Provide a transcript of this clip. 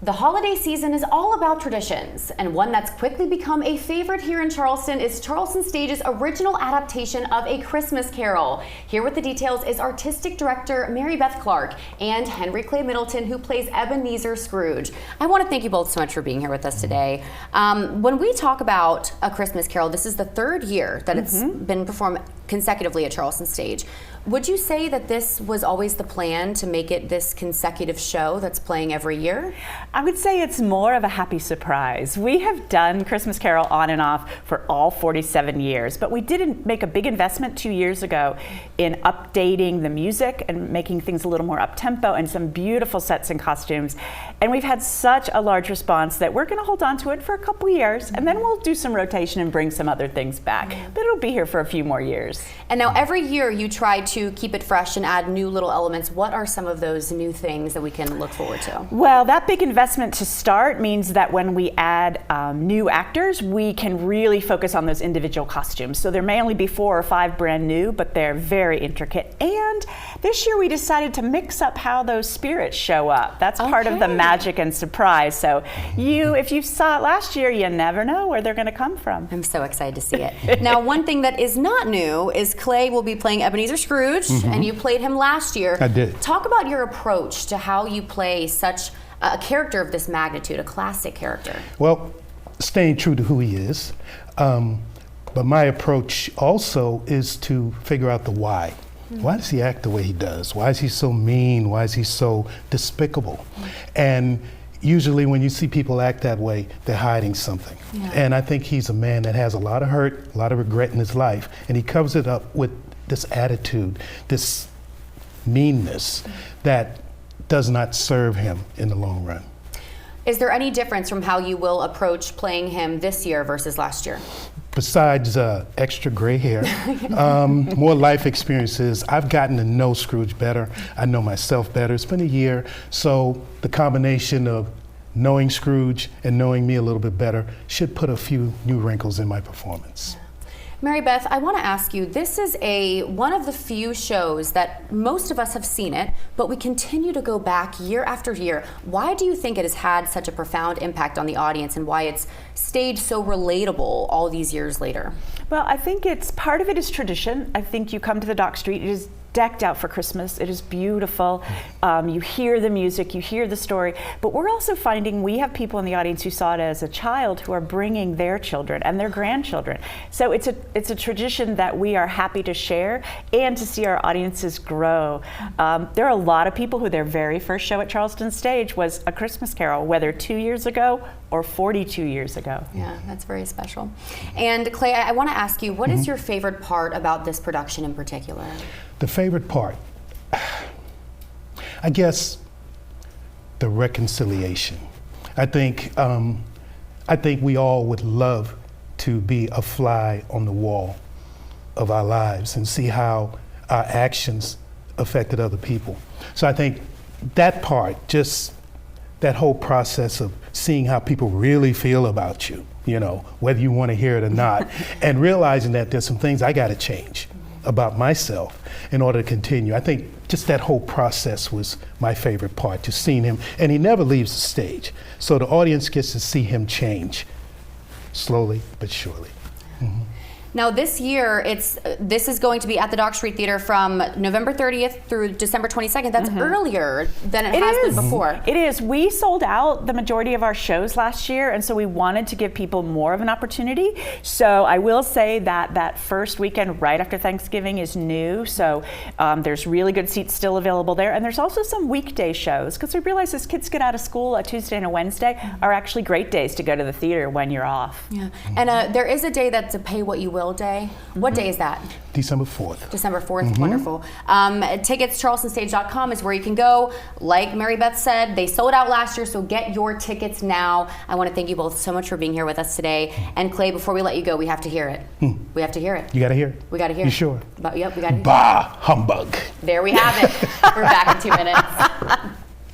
The holiday season is all about traditions, and one that's quickly become a favorite here in Charleston is Charleston Stage's original adaptation of A Christmas Carol. Here with the details is artistic director Mary Beth Clark and Henry Clay Middleton, who plays Ebenezer Scrooge. I want to thank you both so much for being here with us today. When we talk about A Christmas Carol, this is the third year that it's been performed consecutively at Charleston Stage. Would you say that this was always the plan, to make it this consecutive show that's playing every year? I would say it's more of a happy surprise. We have done Christmas Carol on and off for all 47 years, but we did make a big investment 2 years ago in updating the music and making things a little more up-tempo and some beautiful sets and costumes. And we've had such a large response that we're going to hold on to it for a couple years, and then we'll do some rotation and bring some other things back. But it'll be here for a few more years. And now every year you try to keep it fresh and add new little elements. What are some of those new things that we can look forward to? Well, that big investment to start means that when we add new actors, we can really focus on those individual costumes. So there may only be 4 or 5 brand new, but they're very intricate. And this year we decided to mix up how those spirits show up. That's part of the magic and surprise. So if you saw it last year, you never know where they're going to come from. I'm so excited to see it. Now, one thing that is not new is Clay will be playing Ebenezer Scrooge, and you played him last year. I did. Talk about your approach to how you play such a character of this magnitude, a classic character. Well, staying true to who he is, but my approach also is to figure out the why. Why does he act the way he does? Why is he so mean? Why is he so despicable? And usually when you see people act that way, they're hiding something. And I think he's a man that has a lot of hurt, a lot of regret in his life, and he covers it up with this attitude, this meanness that does not serve him in the long run. Is there any difference from how you will approach playing him this year versus last year? Besides extra gray hair, more life experiences, I've gotten to know Scrooge better. I know myself better. It's been a year, so the combination of knowing Scrooge and knowing me a little bit better should put a few new wrinkles in my performance. Mary Beth, I want to ask you, this is one of the few shows that most of us have seen it, but we continue to go back year after year. Why do you think it has had such a profound impact on the audience, and why it's stayed so relatable all these years later? Well, I think part of it is tradition. I think you come to the Dock Street, it is decked out for Christmas. It is beautiful. You hear the music, you hear the story, but we're also finding we have people in the audience who saw it as a child who are bringing their children and their grandchildren. So it's a tradition that we are happy to share and to see our audiences grow. There are a lot of people who their very first show at Charleston Stage was A Christmas Carol, whether 2 years ago or 42 years ago. Yeah, that's very special. And Clay, I want to ask you, what is your favorite part about this production in particular? The favorite part, I guess, the reconciliation. I think we all would love to be a fly on the wall of our lives and see how our actions affected other people. So I think that part, just that whole process of seeing how people really feel about you, whether you want to hear it or not, and realizing that there's some things I got to change about myself in order to continue. I think just that whole process was my favorite part, just seeing him, and he never leaves the stage. So the audience gets to see him change slowly but surely. Now this year, this is going to be at the Dock Street Theater from November 30th through December 22nd. That's earlier than it has been before. It is. We sold out the majority of our shows last year, and so we wanted to give people more of an opportunity. So I will say that first weekend right after Thanksgiving is new, so there's really good seats still available there. And there's also some weekday shows, because we realize as kids get out of school, a Tuesday and a Wednesday are actually great days to go to the theater when you're off. Yeah. And there is a day that's a pay what you will day. What day is that? December 4th. December 4th, wonderful. Tickets, charlestonstage.com is where you can go. Like Mary Beth said, they sold out last year, so get your tickets now. I want to thank you both so much for being here with us today. And Clay, before we let you go, we have to hear it. We have to hear it. You got to hear it? We got to hear it. You sure? Yep, we got to hear it. Bah, humbug. There we have it. We're back in 2 minutes.